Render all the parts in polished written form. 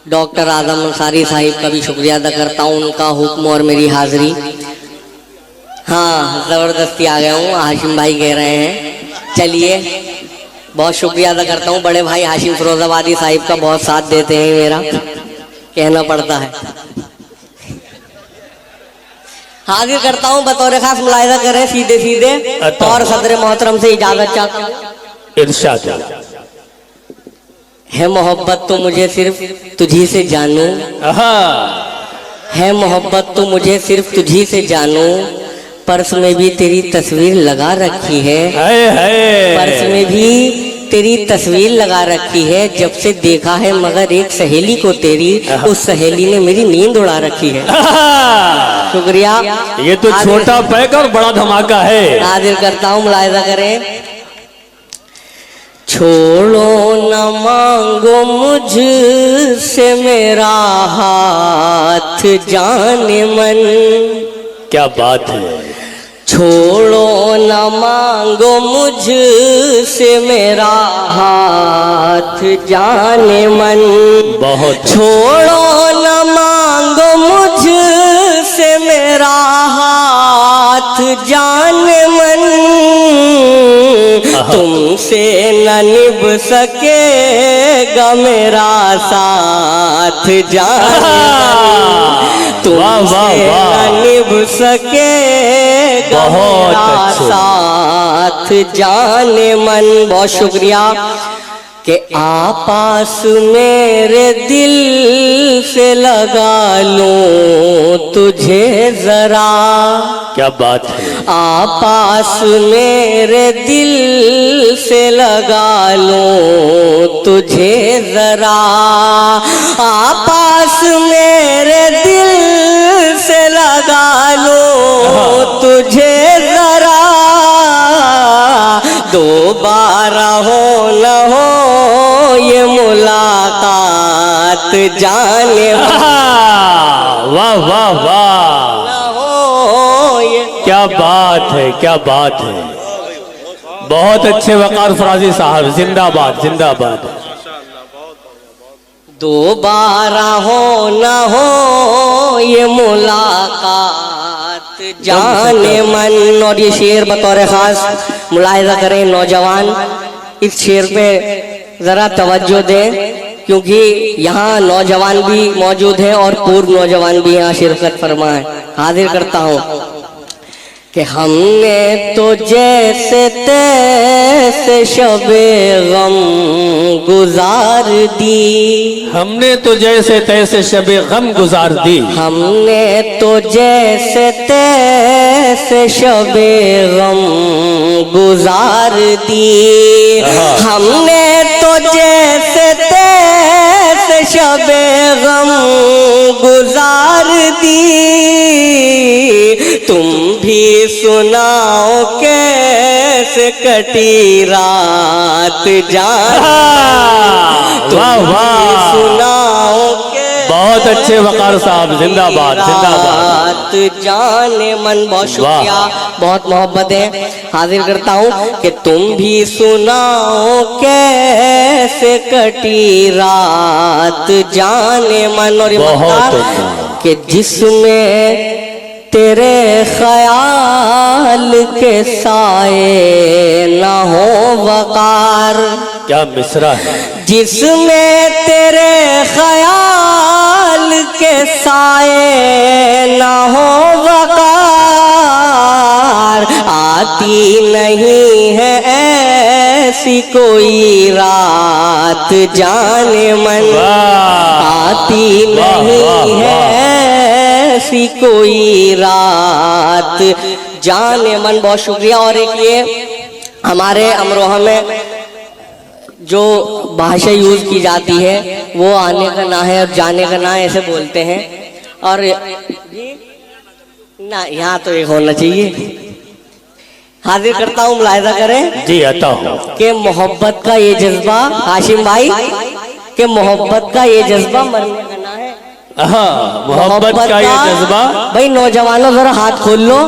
Doctor आजम अंसारी साहिब का भी शुक्रिया अदा करता हूँ, उनका हुक्म और मेरी हाजिरी। हाँ, ज़बरदस्ती आ गया हूँ, हाशिम भाई कह रहे हैं। चलिए, बहुत शुक्रिया अदा करता हूँ। बड़े भाई हाशिम फिरोजाबादी साहिब का बहुत साथ देते हैं, मेरा कहना पड़ता है। हाजिर करता हूँ बतौर खास, मुलाहिजा करें सीधे सीधे और सदर मोहतरम से इजाजत चाहता हूँ। इरशाद है मोहब्बत तो मुझे सिर्फ तुझी से जानूं, है मोहब्बत तो मुझे सिर्फ तुझी से जानूं, पर्स में भी तेरी तस्वीर लगा रखी है, पर्स में भी तेरी तस्वीर लगा रखी है। जब से देखा है मगर एक सहेली को तेरी, उस सहेली ने मेरी नींद उड़ा रखी है। शुक्रिया। ये तो छोटा पैक और बड़ा धमाका है। हाजिर करता हूँ, मुलाहिजा करें। छोड़ो न मांगो मुझसे मेरा हाथ जाने मन, क्या बात है। छोड़ो न मांगो मुझसे मेरा हाथ जाने मन, बहुत। छोड़ो न मांगो मुझसे मेरा हाथ जाने मन, तुमसे न निभ सकेगा मेरा साथ जाने मन, तुमसे न निभ सकेगा मेरा साथ जाने मन। बहुत शुक्रिया कि आपास मेरे दिल से लगा लूं तुझे जरा, क्या बात है। आपास मेरे दिल से लगा लूं तुझे जरा, आपास मेरे दिल से लगा लूं तुझे जरा, दोबारा हो न हो ये मुलाकात जाने वाह वाह वाह, क्या बात है, क्या बात है। बहुत अच्छे वकार फराजी साहब, जिंदाबाद जिंदाबाद। दोबारा हो न हो ये मुलाकात जाने मन। और ये शेर बतौर खास मुलाहिजा करें नौजवान, इस शेर पे जरा तवज्जो दें, क्योंकि यहाँ नौजवान भी मौजूद हैं और पूर्व नौजवान भी यहाँ शिरकत फरमाए। हाजिर करता हूँ कि हमने तो जैसे तैसे शबे गम गुजार दी, हमने तो जैसे तैसे शबे गम गुजार दी, हमने तो जैसे तैसे शबे गम गुजार दी, हमने तो जैसे तैसे शबे गम गुजार दी, तुम भी सुनाओ कैसे कटी रात जान, तुम भी सुनाओ बहुत अच्छे वकार साहब, जिंदाबाद जिंदाबाद। जाने मन। बहुत शुक्रिया, बहुत मोहब्बत है। हाजिर करता हूँ कि तुम भी सुनाओ कैसे कटी रात जाने मन। और ये कि जिसमें तेरे ख्याल के साए न हो वकार, क्या मिसरा है। जिसमें तेरे ख्याल के साए न हो वकार, आती नहीं है ऐसी कोई रात जाने मन, आती नहीं है ऐसी कोई रात जाने मन। बहुत शुक्रिया। और एक ये हमारे अमरोहा में जो भाषा यूज की जाती है वो आने का ना है और जाने का ना है, ऐसे बोलते हैं। और ना यहाँ तो एक होना चाहिए। हाजिर करता हूँ, मुलाहिजा करें जी, आता हूँ कि मोहब्बत का ये जज्बा, हाशिम भाई, कि मोहब्बत का ये जज्बा मरने का ना है। मोहब्बत का ये जज्बा। भाई नौजवानों जरा हाथ खोल लो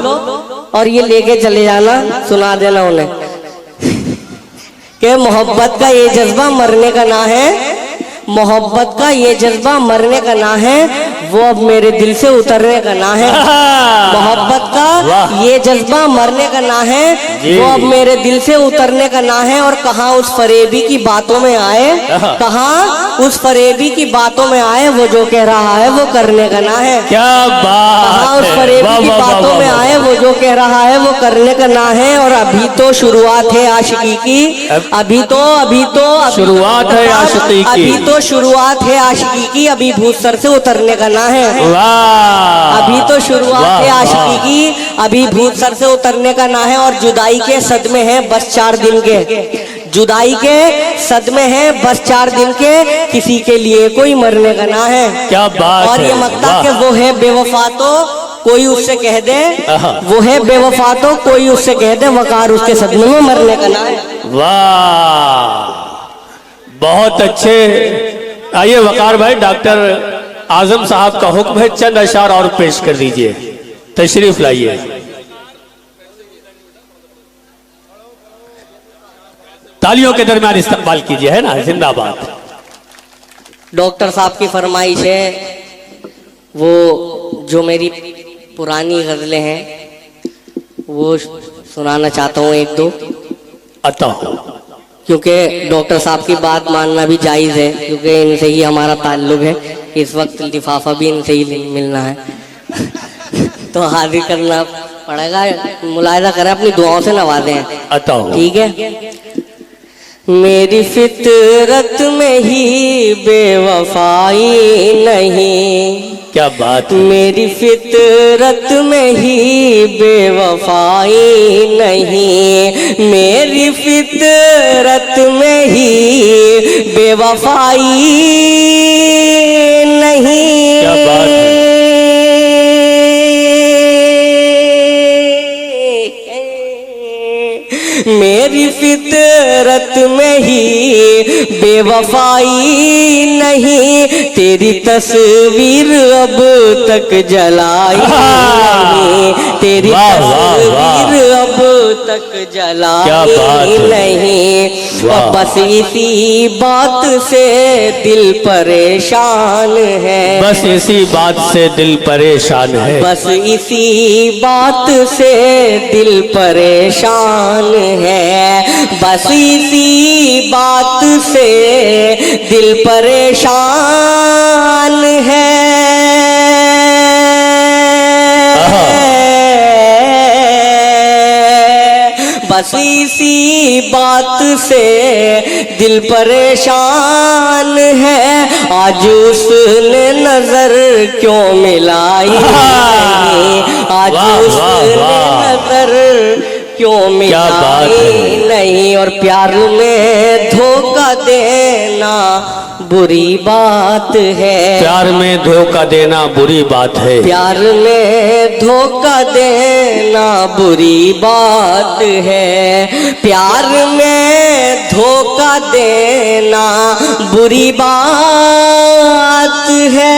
और ये लेके चले जाना, सुना देना उन्हें कि मोहब्बत का ये जज्बा मरने का ना है, मोहब्बत का ये जज्बा मरने का ना है, वो अब मेरे दिल से उतरने का ना है। मोहब्बत का ये जज्बा मरने का ना है, वो अब मेरे दिल से उतरने का ना है। और कहाँ उस फरेबी की बातों में आए, कहाँ उस फरेबी की बातों में आए, वो जो कह रहा है वो करने का ना है। क्या बात कहाँ उस है, फरेबी वाह, की वाह, बातों वाह, में वाह। आए, वो जो कह रहा है वो करने का ना है। और अभी तो शुरुआत है आशिकी की, अभी तो शुरुआत है आशिकी की। अभी तो शुरुआत है आशिकी की, अभी भूत सर से उतरने का ना है। वाह, अभी तो शुरुआत वाह, है वाह। आशिकी की, अभी भूत सर से उतरने का ना है। और जुदाई के सदमे हैं बस 4 दिन के, जुदाई के सदमे हैं बस 4 दिन के, किसी के लिए कोई मरने का ना है। क्या बात और है, ये मक्ता वाह। के वो है बेवफा तो कोई उससे कह दे, वो है बेवफा तो कोई उससे कह दे, वकार उसके सदमे में मरने का ना है। वाह, बहुत अच्छे। आइए वकार भाई, डॉक्टर आजम साहब का हुक्म है, चंद अशार और पेश कर दीजिए, तशरीफ लाइए। तालियों के दरमियान इस्तकबाल कीजिए, है ना, जिंदाबाद। डॉक्टर साहब की फरमाइश है, वो जो मेरी पुरानी गजलें हैं वो सुनाना चाहता हूँ 1-2, अता क्योंकि डॉक्टर साहब की बात मानना भी जायज़ है, क्योंकि इनसे ही हमारा ताल्लुक है। इस वक्त लिफाफा भी इनसे ही मिलना है तो हाजिर करना पड़ेगा। मुलाहिजा करें, अपनी दुआओं से नवाजें, अता ठीक है। मेरी फितरत में ही बेवफाई नहीं, क्या बात है। मेरी फितरत में ही बेवफाई नहीं, मेरी फितरत में ही बेवफाई नहीं। क्या बात है। मेरी फितरत में ही बेवफाई नहीं, तेरी तस्वीर अब तक जलाई नहीं, तेरी तस्वीर अब तक जलाई नहीं। और बस इसी बात से दिल परेशान है, बस इसी बात से दिल परेशान है, बस इसी बात से दिल परेशान है, बस इसी बात से दिल परेशान है। बस इसी बात से दिल परेशान है, आज उसने नजर क्यों मिलाई नहीं, आज उसने नजर क्यों मिलाई नहीं। और प्यार में धोखा देना बुरी बात है, प्यार में धोखा देना बुरी बात है, प्यार में धोखा देना बुरी बात है, प्यार में धोखा देना बुरी बात है।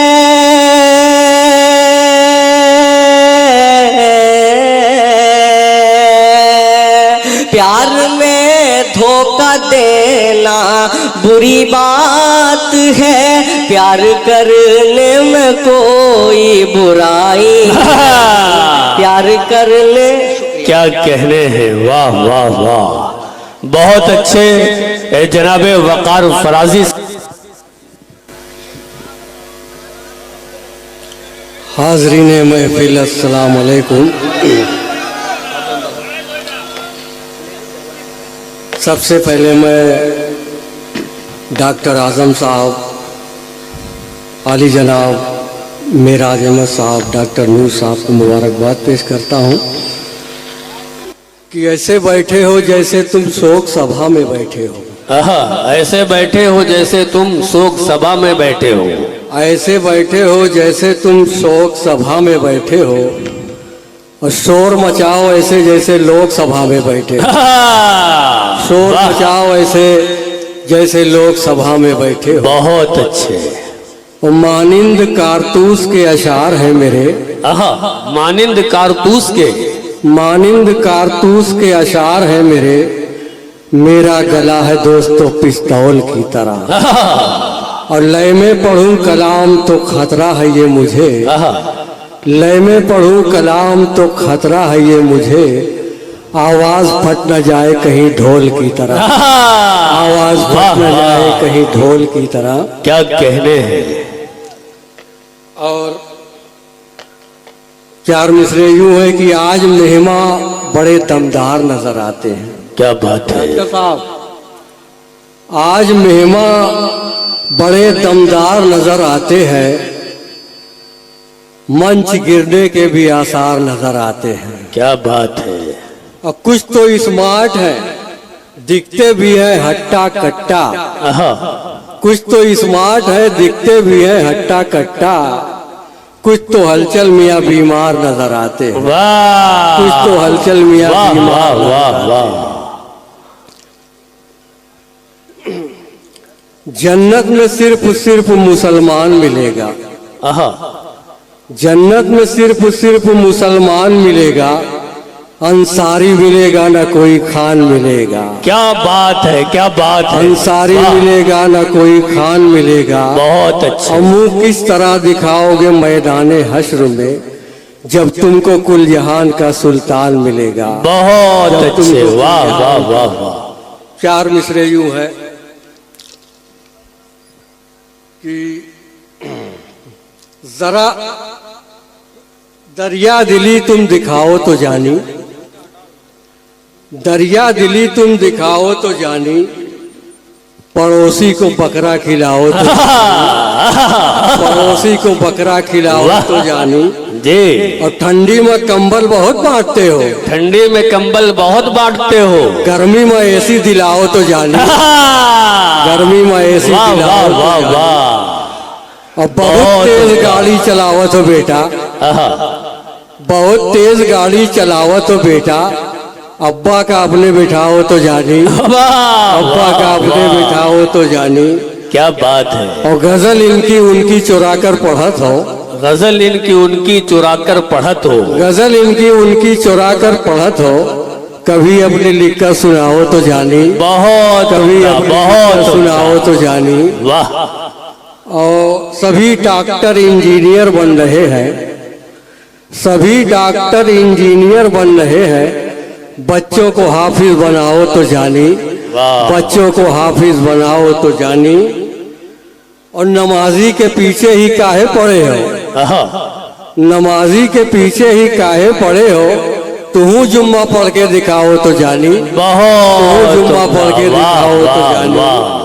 प्यार में धोखा देना बुरी बात है, प्यार करने में कोई बुराई, प्यार करने क्या कहने हैं। वाह वाह वाह, बहुत अच्छे जनाबे वकार फराजी। हाजरीन महफिल, अस्सलाम वालेकुम। सबसे पहले मैं डॉक्टर आज़म साहब, आली जनाब मेराज अहमद साहब, डॉक्टर नूर साहब को मुबारकबाद पेश करता हूँ कि ऐसे बैठे हो जैसे तुम शोक सभा में बैठे हो, ऐसे बैठे हो जैसे तुम शोक सभा में बैठे हो, ऐसे बैठे हो जैसे तुम शोक सभा में बैठे हो, और शोर मचाओ ऐसे जैसे लोक सभा में बैठे हो, शोर मचाओ ऐसे जैसे लोक सभा में बैठे हो। बहुत अच्छे। और मानिंद कारतूस के अशार हैं मेरे, मानिंद कारतूस के, मानिंद कारतूस के अशार हैं मेरे, मेरा गला है दोस्तों पिस्तौल की तरह, और लय में पढ़ूं कलाम तो खतरा है ये मुझे, लय में पढ़ूं कलाम तो खतरा है ये मुझे, आवाज फट न जाए कहीं ढोल की तरह, आवाज फट न जाए कहीं ढोल की तरह। क्या कहने हैं। और चार मिसरे यूं है कि आज मेहमा बड़े दमदार नजर आते हैं। क्या बात है डॉक्टर साहब, आज मेहमा बड़े दमदार नजर आते हैं, मंच गिरने के भी आसार नजर आते हैं। क्या बात है। और कुछ तो स्मार्ट है, दिखते भी है हट्टा कट्टा, कुछ तो स्मार्ट है, दिखते भी है हट्टा कट्टा, कुछ तो हलचल मियाँ बीमार नजर आते हैं। वाह, कुछ तो हलचल मियाँ वाह बीमार। वाह वाह वाह। जन्नत में सिर्फ मुसलमान मिलेगा, जन्नत में सिर्फ मुसलमान मिलेगा, अंसारी मिलेगा ना कोई खान मिलेगा। क्या बात है, क्या बात है। अंसारी मिलेगा ना कोई खान मिलेगा। बहुत अच्छा। और मुंह किस तरह दिखाओगे मैदाने हश्र में, जब तुमको कुल जहान का सुल्तान मिलेगा। बहुत अच्छे, वाह वाह वाह वाह। चार मिसरे यूं है कि जरा दरिया दिली तुम दिखाओ तो जानी, दरिया दिली तुम दिखाओ तो जानी, पड़ोसी को बकरा खिलाओ तो पड़ोसी को बकरा खिलाओ तो जानी जी। और ठंडी में कंबल बहुत बांटते हो, ठंडी में कंबल बहुत बांटते हो, गर्मी में एसी दिलाओ तो जानी, गर्मी में एसी दिलाओ तो वाह जानी। वाह। और बहुत तेज गाड़ी चलावत हो बेटा, बहुत तेज गाड़ी चलावत हो बेटा, अब्बा का अपने बिठाओ तो जानी, अब्बा का अपने बिठाओ तो जानी। क्या बात है। और गजल इनकी उनकी चुरा कर पढ़त हो, गजल इनकी उनकी चुरा कर पढ़त हो, गजल इनकी उनकी चुरा कर पढ़त हो, कभी अपने लिख कर सुनाओ तो जानी, बहुत कभी अपने बहुत सुनाओ तो जानी। वाह। और सभी डॉक्टर इंजीनियर बन रहे हैं, सभी डॉक्टर इंजीनियर बन रहे हैं, बच्चों को हाफिज बनाओ तो जानी, बच्चों को हाफिज बनाओ तो जानी। और नमाजी के पीछे ही काहे पड़े हो, नमाजी के पीछे ही काहे पड़े हो, तू जुम्मा पढ़ के दिखाओ तो जानी, बहुत जुम्मा पढ़ के दिखाओ तो जानी।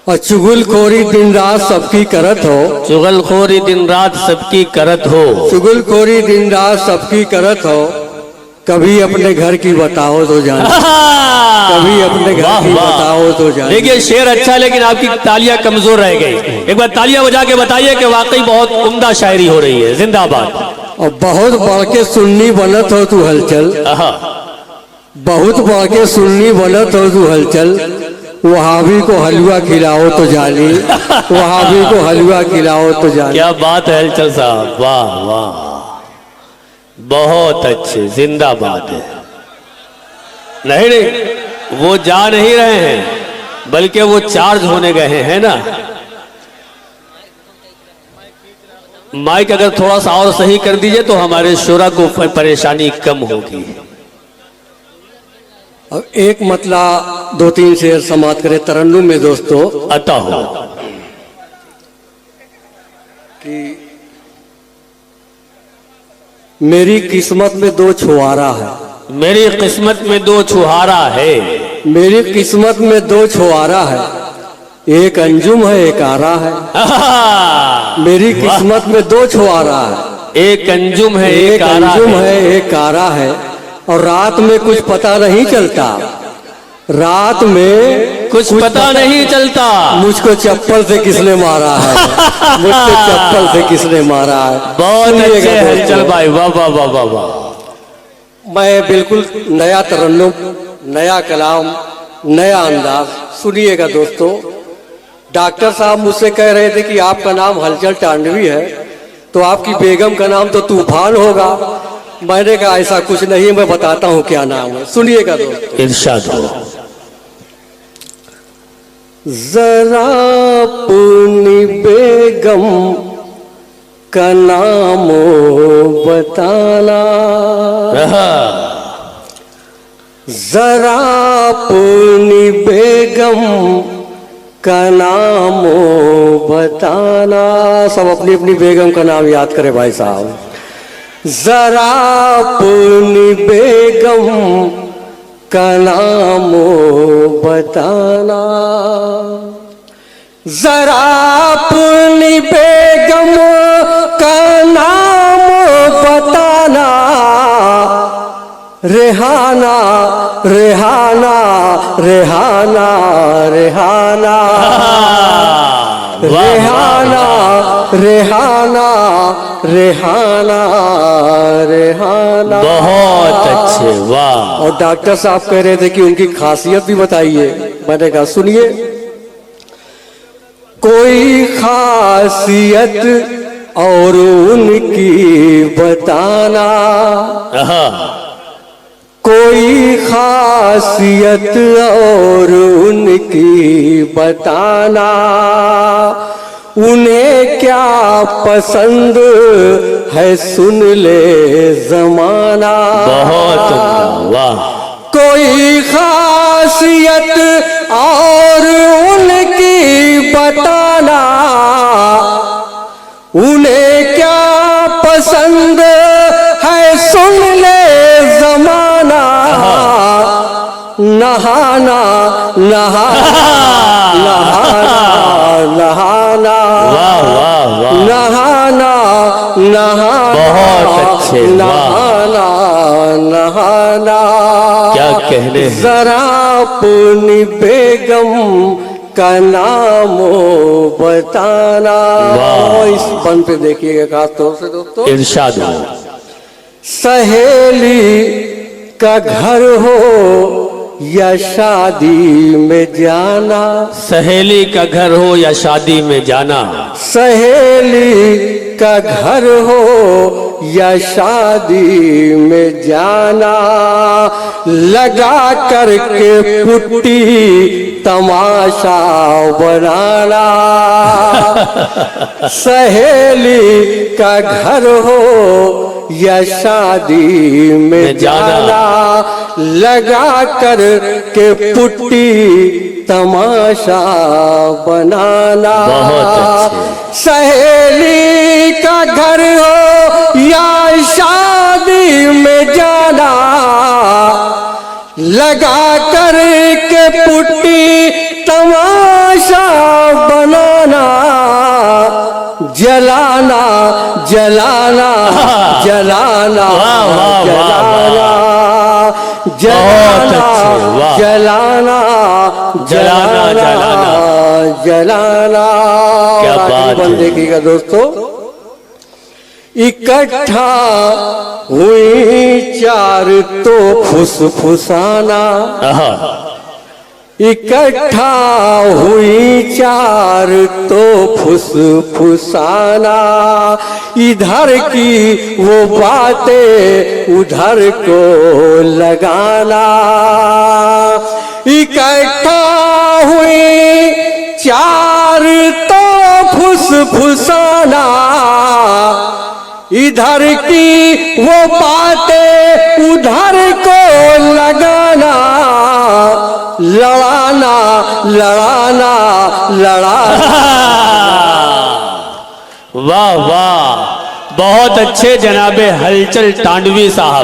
और चुगलखोरी दिन रात सबकी करत हो, चुगलखोरी दिन रात सबकी करत हो, चुगलखोरी दिन रात सबकी करत हो, कभी अपने घर की बताओ तो जानी, कभी अपने घर की बताओ तो जानी। देखिए शेर अच्छा, लेकिन आपकी तालियां कमजोर रह गई। एक बार तालियां बजा के बताइए कि वाकई बहुत उम्दा शायरी हो रही है। जिंदाबाद। और बहुत बढ़ के सुन्नी बनत हो तू हलचल, बहुत बढ़ के सुन्नी बनत हो तू हलचल, वहाबी को हलवा खिलाओ तो जानी, वहाबी को हलवा खिलाओ तो जानी। क्या बात है हलचल साहब, वाह वाह, बहुत अच्छे, जिंदाबाद है। नहीं नहीं, वो जा नहीं रहे हैं, बल्कि वो चार्ज होने गए हैं ना। माइक अगर थोड़ा सा और सही कर दीजिए तो हमारे शुरा को परेशानी कम होगी। अब एक मतला दो तीन शेर समाप्त करे तरन्नुम में दोस्तों। अता हो कि मेरी किस्मत में दो छुहारा है, मेरी किस्मत में दो छुहारा है, मेरी किस्मत में दो छुहारा है, एक अंजुम है एक आरा है। मेरी किस्मत में दो छुहारा है, एक अंजुम है एक अंजुम है एक आरा है। और रात में कुछ पता नहीं चलता, रात में कुछ पता नहीं चलता, मुझको चप्पल से किसने मारा है, मुझको चप्पल से किसने मारा है। बहुत अच्छे हैं चल भाई, वाह वाह वाह वाह वाह। मैं बिल्कुल नया तरन्नुम, नया कलाम, नया अंदाज सुनिएगा दोस्तों। डॉक्टर साहब मुझसे कह रहे थे कि आपका नाम हलचल टांडवी है, तो आपकी बेगम का नाम तो तूफान होगा। मैंने कहा ऐसा कुछ नहीं है, मैं बताता हूँ क्या नाम है, सुनिएगा दोस्तों। इरशाद हो। जरा अपनी बेगम का नाम बताना, जरा अपनी बेगम का नाम बताना। सब अपनी अपनी बेगम का नाम याद करें भाई साहब। जरा अपनी बेगम का नाम बताना, जरा अपनी बेगम का नाम बताना। रेहाना रेहाना रेहाना रेहाना रेहाना रेहाना रेहाना रेहाना। बहुत अच्छे, वाह। और डॉक्टर साहब कह रहे थे कि उनकी खासियत भी बताइए। मैंने कहा सुनिए, कोई खासियत और उनकी बताना, कोई खासियत और उनकी बताना। उन्हें क्या पसंद है सुन ले जमाना। बहुत वाह। कोई खासियत और उनकी बताना, उन्हें क्या पसंद है सुन ले जमाना। नहाना नहाना नहाना नहाना, वाह वाह वाह, नहाना नहाना, बहुत अच्छे, नहाना नहाना। क्या कहने हैं। जरा अपनी बेगम का नाम बताना। इस बन पे देखिएगा खास तौर से दोस्तों, इरशाद हो। सहेली का घर हो या शादी में जाना, सहेली का घर हो या शादी में जाना, सहेली का घर हो या शादी में जाना। लगा करके पुट्टी तमाशा बनाना। सहेली का घर हो या शादी में जाना, लगा कर के पुट्टी तमाशा बनाना। सहेली का घर हो या शादी में जाना, लगा कर के पुट्टी तमाशा बनाना। जलाना जलाना जलाना जलाना जलाना जलाना जलाना जलाना। क्या बात है। देखिएगा दोस्तों, इकट्ठा हुई चार तो फुसफुसाना, इकट्ठा हुई चार तो फुसफुसाना। इधर की वो बातें उधर को लगाना। इकट्ठा हुई चार तो फुसफुसाना, इधर की वो बातें उधर को लगाना। लड़ाना लड़ाना लड़ाना। वाह वाह, बहुत अच्छे जनाबे हलचल टांडवी साहब।